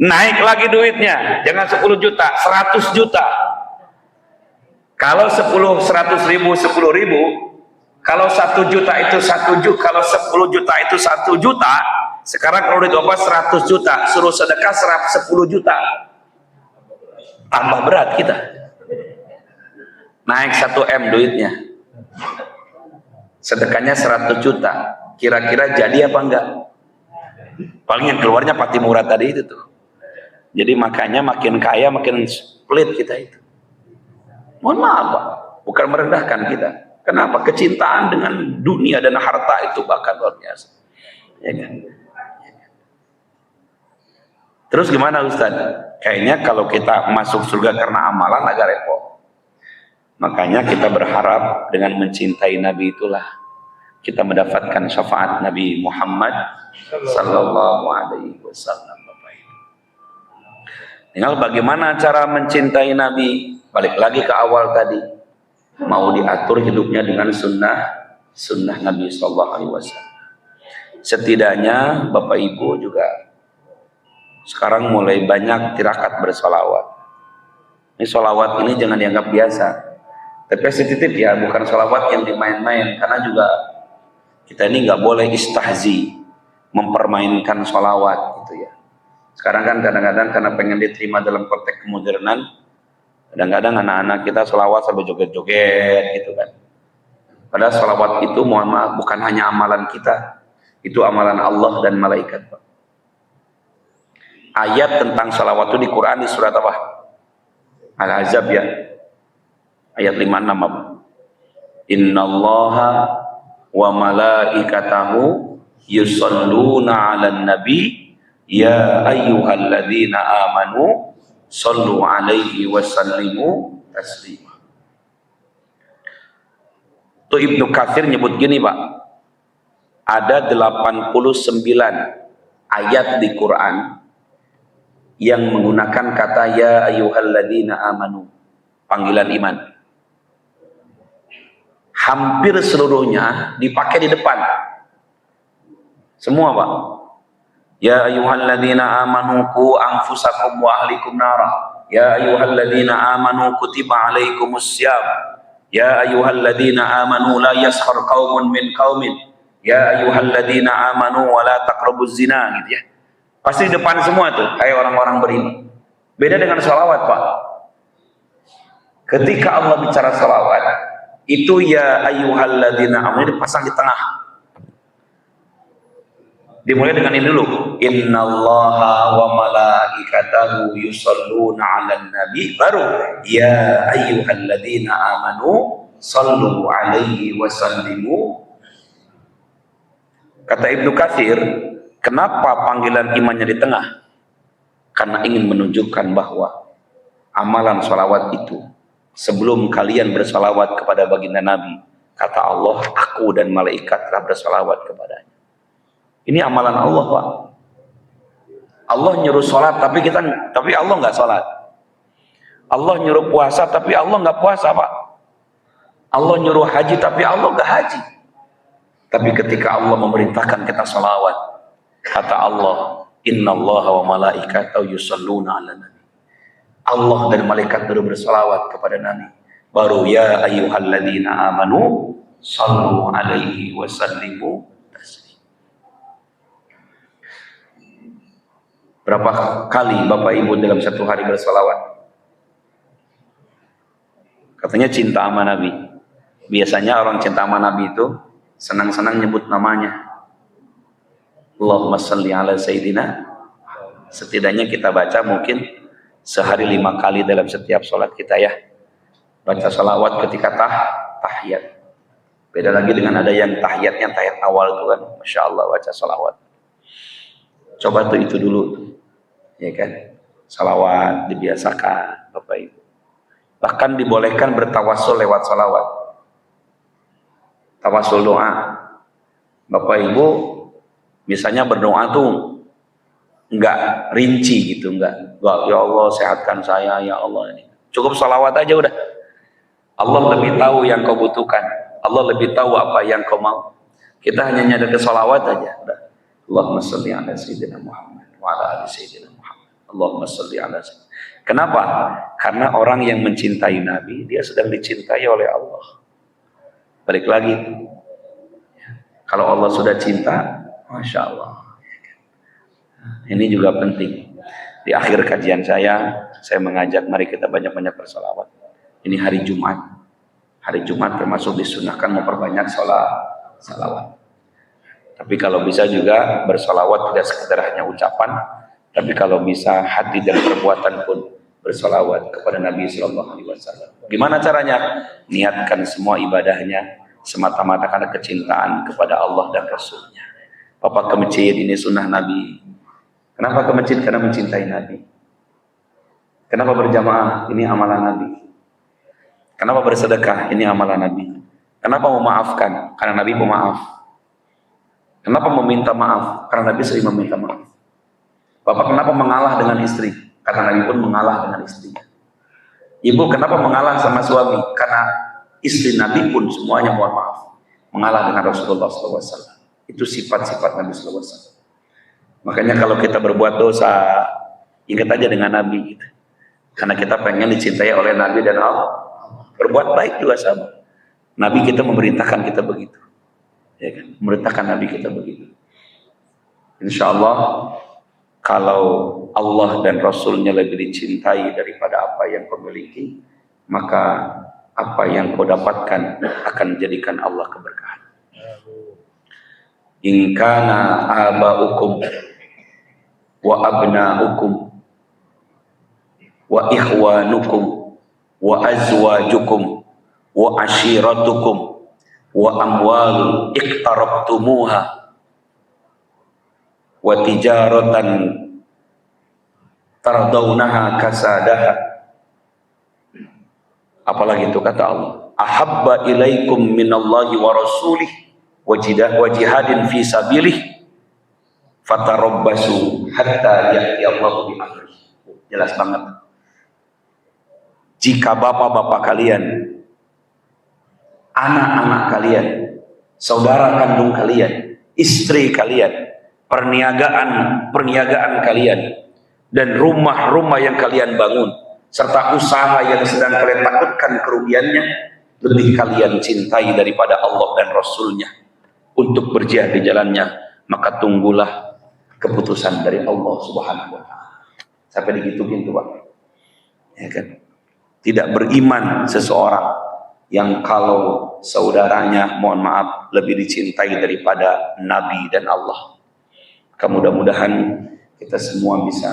Naik lagi duitnya, jangan 10 juta, 100 juta. Kalau 100.000 10.000, kalau 1 juta itu 1 juta, kalau 10 juta itu 1 juta, sekarang kalau duit Bapak 100 juta, suruh sedekah 10 juta. Tambah berat kita. Naik 1 M duitnya. Sedekahnya 100 juta. Kira-kira jadi apa enggak? Paling yang keluarnya Patimura tadi itu tuh. Jadi makanya makin kaya makin pelit kita itu. Mohon maaf Pak, bukan merendahkan kita. Kenapa? Kecintaan dengan dunia dan harta itu bahkan luar biasa. Ya kan? Terus gimana Ustaz? Kayaknya kalau kita masuk surga karena amalan agak repot. Makanya kita berharap dengan mencintai Nabi itulah kita mendapatkan syafaat Nabi Muhammad sallallahu alaihi wasallam. Tinggal bagaimana cara mencintai Nabi? Balik lagi ke awal tadi. Mau diatur hidupnya dengan sunnah Nabi sallallahu alaihi wasallam. Setidaknya Bapak Ibu juga sekarang mulai banyak tirakat bersolawat. Ini solawat ini jangan dianggap biasa. Tapi sedikit ya, bukan solawat yang dimain-main. Karena juga kita ini nggak boleh istahzi, mempermainkan solawat gitu ya. Sekarang kan kadang-kadang karena pengen diterima dalam konteks kemodernan, kadang-kadang anak-anak kita solawat sampai joget-joget gitu kan. Padahal solawat itu mohon maaf bukan hanya amalan kita, itu amalan Allah dan malaikat. Ayat tentang solawat itu di Quran di surat apa? Al-Ahzab ya. Ayat 56 apa? Innallaha wa malaikatahu yusalluna 'alan nabi ya ayyuhalladzina amanu sallu 'alaihi wa sallimu taslima. Tuh Ibnu Katsir nyebut gini Pak. Ada 89 ayat di Quran yang menggunakan kata ya ayyuhalladzina amanu, panggilan iman. Hampir seluruhnya dipakai di depan. Semua Pak. Ya ayyuhalladzina amanu qu anfusakum wa ahlikum nara. Ya ayyuhalladzina amanu kutiba alaikumussyam. Ya ayyuhalladzina amanu la yaskhar qaumun min qaumin. Ya ayyuhalladzina amanu wa la taqrabuz zina gitu ya. Pasti di depan semua tuh, kayak orang-orang beriman. Beda dengan salawat Pak. Ketika Allah bicara salawat, itu ya ayyuhalladzina amanu dipasang di tengah. Dimulai dengan ini dulu. Innallaha wa malaikatahu yusalluna 'alan nabi, baru ya ayyuhalladzina amanu sallu 'alaihi wa sallimu. Kata Ibnu Katsir, kenapa panggilan imannya di tengah? Karena ingin menunjukkan bahwa amalan sholawat itu sebelum kalian bersalawat kepada baginda Nabi, kata Allah, aku dan malaikat telah bersalawat kepadanya. Ini amalan Allah Pak. Allah nyuruh sholat tapi Allah nggak sholat. Allah nyuruh puasa tapi Allah nggak puasa Pak. Allah nyuruh haji tapi Allah gak haji. Tapi ketika Allah memerintahkan kita salawat, kata Allah, innallaha wa malaikatahu yusholluna 'alan nabi. Allah dan malaikat baru bersalawat kepada Nabi. Baru ya ayyuhalladzina amanu sallu alaihi wa sallimu taslima. Berapa kali Bapak Ibu dalam satu hari bersalawat? Katanya cinta sama Nabi. Biasanya orang cinta sama Nabi itu senang-senang nyebut namanya. Allahumma salli ala sayyidina. Setidaknya kita baca mungkin sehari 5 kali dalam setiap sholat kita ya. Baca salawat ketika tahiyat. Beda lagi dengan ada yang tahiyatnya tahiyat awal tuh kan. Masya Allah baca salawat. Coba tuh itu dulu. Ya kan. Salawat dibiasakan Bapak Ibu. Bahkan dibolehkan bertawassul lewat salawat. Tawasul doa. Bapak Ibu misalnya berdoa tuh enggak rinci gitu, enggak. Ya Allah sehatkan saya ya Allah ini. Cukup salawat aja udah. Allah lebih tahu yang kau butuhkan. Allah lebih tahu apa yang kau mau. Kita hanya nyadar ke salawat aja udah. Allahumma shalli ala sayyidina Muhammad wa ala ali sayyidina Muhammad. Allahumma shalli ala sayyidina. Kenapa? Karena orang yang mencintai Nabi, dia sedang dicintai oleh Allah. Balik lagi, kalau Allah sudah cinta, Masya Allah. Ini juga penting. Di akhir kajian saya mengajak mari kita banyak-banyak bersalawat. Ini hari Jumat. Hari Jumat termasuk disunahkan memperbanyak salawat. Tapi kalau bisa juga bersalawat tidak sekedar hanya ucapan, tapi kalau bisa hati dan perbuatan pun bersalawat kepada Nabi Sallallahu Alaihi Wasallam. Gimana caranya? Niatkan semua ibadahnya semata-mata karena kecintaan kepada Allah dan Rasulnya. Bapak ke masjid ini sunnah Nabi. Kenapa ke masjid? Karena mencintai Nabi. Kenapa berjamaah? Ini amalan Nabi. Kenapa bersedekah? Ini amalan Nabi. Kenapa memaafkan? Karena Nabi pemaaf. Kenapa meminta maaf? Karena Nabi sering meminta maaf. Bapak kenapa mengalah dengan istri? Karena Nabi pun mengalah dengan istrinya. Ibu kenapa mengalah sama suami? Karena istri Nabi pun semuanya mohon maaf. Mengalah dengan Rasulullah SAW. Itu sifat-sifat Nabi SAW. Makanya kalau kita berbuat dosa, ingat aja dengan Nabi. Gitu. Karena kita pengen dicintai oleh Nabi dan Allah. Berbuat baik juga sama. Nabi kita memerintahkan kita begitu. Ya kan? Memerintahkan Nabi kita begitu. Insya Allah, kalau Allah dan Rasulnya lebih dicintai daripada apa yang kau miliki, maka apa yang kau dapatkan akan menjadikan Allah keberkahan. In kana aba'ukum wa abna'ukum wa ikhwanukum wa azwajukum wa ashiratukum wa amwal iqtarabtumuha wa tijaratan tardawnaha kasadaha. Apalagi itu kata Allah, ahabba ilaikum minallahi wa rasulih wa jihadin fi sabilih fatarabbasu hatta ya'ti Allahu bi amrih. Jelas banget. Jika bapak-bapak kalian, anak-anak kalian, saudara kandung kalian, istri kalian, perniagaan kalian, dan rumah-rumah yang kalian bangun, serta usaha yang sedang kalian takutkan kerugiannya, lebih kalian cintai daripada Allah dan Rasulnya untuk berjihad di jalannya, maka tunggulah keputusan dari Allah Subhanahu wa Ta'ala. Sampai digituin tuh Pak. Ya kan? Tidak beriman seseorang yang kalau saudaranya, mohon maaf, lebih dicintai daripada Nabi dan Allah. Mudah-mudahan kita semua bisa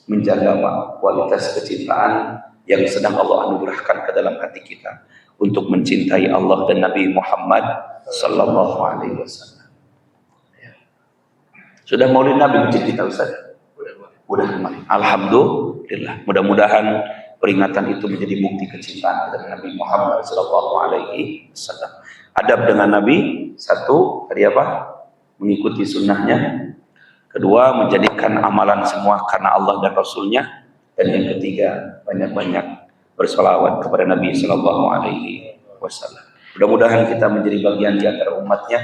menjaga Pak, kualitas kecintaan yang sedang Allah anugerahkan ke dalam hati kita untuk mencintai Allah dan Nabi Muhammad Sallallahu Alaihi Wasallam. Sudah maulid Nabi masjid kita Ustaz? Udah kemarin. Alhamdulillah. Mudah-mudahan peringatan itu menjadi bukti kecintaan kepada Nabi Muhammad Sallallahu Alaihi Wasallam. Adab dengan Nabi, satu, tadi apa? Mengikuti sunnahnya. Kedua, menjadikan amalan semua karena Allah dan Rasulnya. Dan yang ketiga, banyak-banyak bersolawat kepada Nabi Sallallahu Alaihi Wasallam. Mudah-mudahan kita menjadi bagian di antara umatnya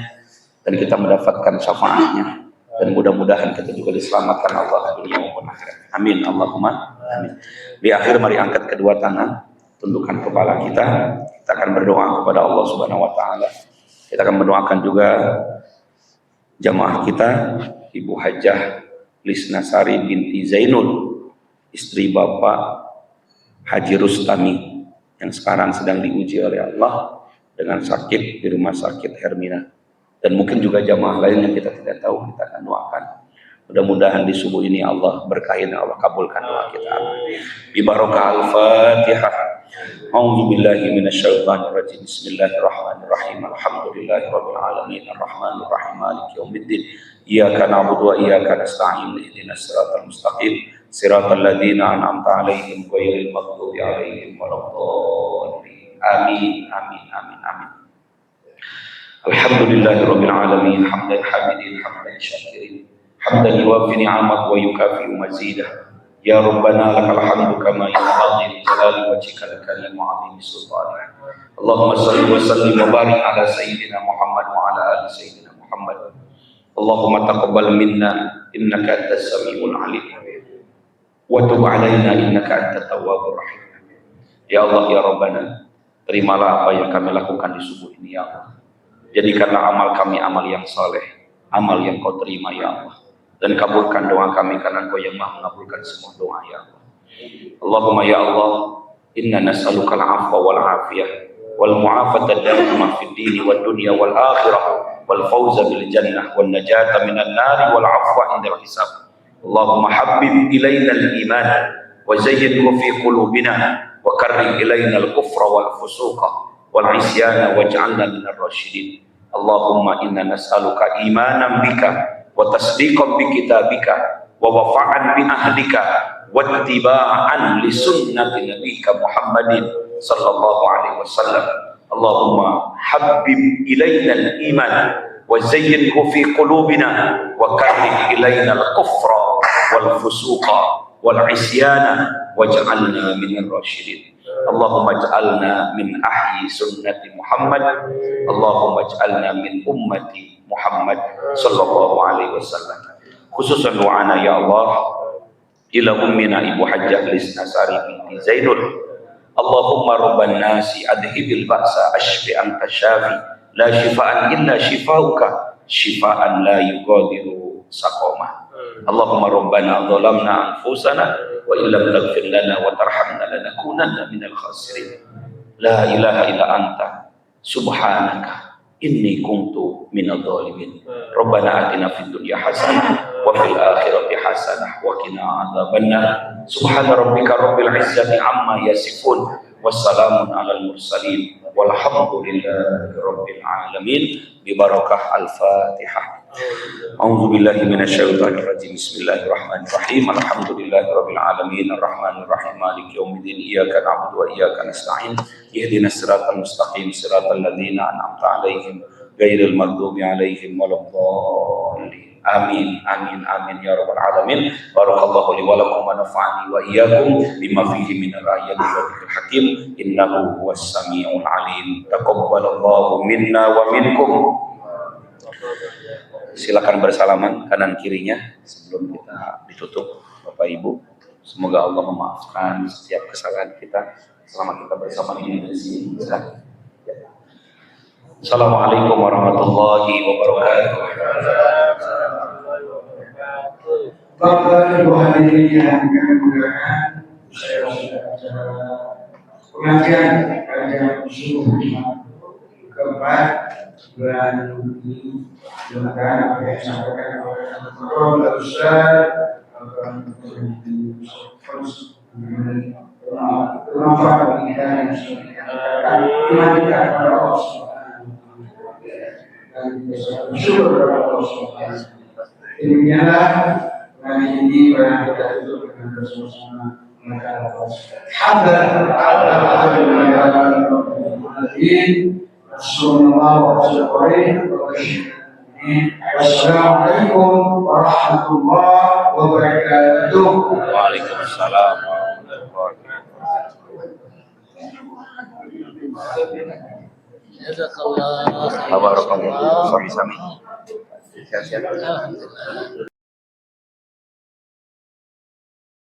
dan kita mendapatkan syafaatnya, dan mudah-mudahan kita juga diselamatkan Allah dunia maupun akhirat. Amin Allahumma amin. Di akhir mari angkat kedua tangan, tundukkan kepala kita. Kita akan berdoa kepada Allah Subhanahu wa taala. Kita akan mendoakan juga jamaah kita, Ibu Hajjah Lisnasari binti Zainul, istri Bapak Haji Rustami yang sekarang sedang diuji oleh Allah dengan sakit di rumah sakit Hermina, dan mungkin juga jamaah lain yang kita tidak tahu. Kita akan doakan mudah-mudahan di subuh ini Allah berkahi dan Allah kabulkan doa kita. Bi barokah Al-Fatihah. A'udzu billahi minasyaitonir rajim. Bismillahirrahmanirrahim. Alhamdulillahirabbil alamin arrahmanir rahim maliki yaumiddin. Iyyaka na'budu wa iyyaka nasta'in. Ihdinas siratal mustaqim siratal ladzina an'amta 'alaihim ghairil maghdubi 'alaihim waladdallin. Amin amin amin amin. Alhamdulillahirabbil alamin hamdan hamidin hamdan syakirin hamdan yuwaffi ni'amahu wa yukafi'u mazidah. Ya Rabbana lakal hamdu kama yanbaghi li jalali wajhika al-karim wa 'azimi sultanik. Allahumma shalli wa sallim wa barik ala sayyidina Muhammad wa ala ali sayyidina Muhammad. Allahumma taqabbal minna innaka antas samiul 'alim wa tub 'alaina innaka antat tawwabur rahim. Ya Allah ya Rabbana, terimalah apa yang kami lakukan di subuh ini ya Allah. Jadikanlah amal kami amal yang saleh, amal yang kau terima ya Allah. Dan kabulkan doa kami karena Engkau yang Maha mengabulkan semua doa ya Allah. Allahumma ya Allah, inna nas'aluka al-'afwa wal 'afiyah wal mu'afata daimah fid dini wad dunya wal akhirah wal fawza bil jannah wan najata minan nar wal 'afwa indal hisab. Allahumma habbib ilaina al-iman wa zayyinhu fi qulubina wa karrih ilaina al-kufra wal fusuqa wal 'isyana waj'alna minar rasyidin. Allahumma inna nas'aluka imanan bika wa tasdiqan bi kitabika wa wafa'an bi ahdika wa ittiba'an li sunnati nabiyyika Muhammadin sallallahu alaihi wasallam. Allahumma habbib ilaina al-iman wa zayyinhu fi qulubina wa karrih ilaina al-kufra wal fusuqa wal 'isyana waj'alna minar rasyidin. Allahumma ij'alna min ahyi sunnati Muhammad. Allahumma ij'alna min ummati Muhammad sallallahu alaihi wasallam. Khususan doana ya Allah ila ummina Ibu Hajjah Lisnasari binti Zainul. Allahumma rabban nasi adhibil ba'sa ashfi anta syafi la shifaan illa shifauka shifaan la yughadiru saqama. Allahumma rabbana dhalamna anfusana wa illam taghfir lana wa tarhamna lanakunanna minal khasirin. La ilaha illa anta subhanaka inni kuntu minadh dhalimin. Rabbana atina fid dunya hasanah wa fil akhirati hasanah wa qina adzabannar. Subhana rabbika rabbil izzati amma yasifun wassalamun alal mursalin walhamdulillahi rabbil alamin. Bi barakah al-Fatihah. A'udzu billahi minasyaitonir rajim. Bismillahirrahmanirrahim. Alhamdulillahi rabbil alamin arrahmanir rahim maliki yaumiddin. Iyyaka na'budu wa iyyaka nasta'in. Ihdinas siratal mustaqim siratal ladzina an'amta 'alaihim ghairil maghdubi 'alaihim waladdallin. Amin amin amin ya rabbal alamin. Barakallahu li wa lakum wa nafa'ani wa iyyakum bima fihi minal ayati wa dzikril hakim. Innahu huwas samiul alim. Taqabbalallahu minna wa minkum. Silakan bersalaman kanan kirinya sebelum kita ditutup Bapak Ibu. Semoga Allah memaafkan setiap kesalahan kita selama kita bersama ini di sini. Assalamualaikum warahmatullahi wabarakatuh. Bapak Ibu hadirin yang kami muliakan, saya pengajian usul keempat bulan ini mudah-mudahan apa yang disampaikan oleh Bapak Ustaz akan bermanfaat bagi kita dan iman kita kepada Allah dan bersyukur kepada Allah Subhanahu. Demikianlah kami ini barang kita tutup dengan bersama-sama mengatakan Wassalamualaikum warahmatullahi wabarakatuh. Waalaikumsalam warahmatullahi wabarakatuh. Jazakallah. Barakallahu. Sami-sami. Sehat-sehat. Alhamdulillah.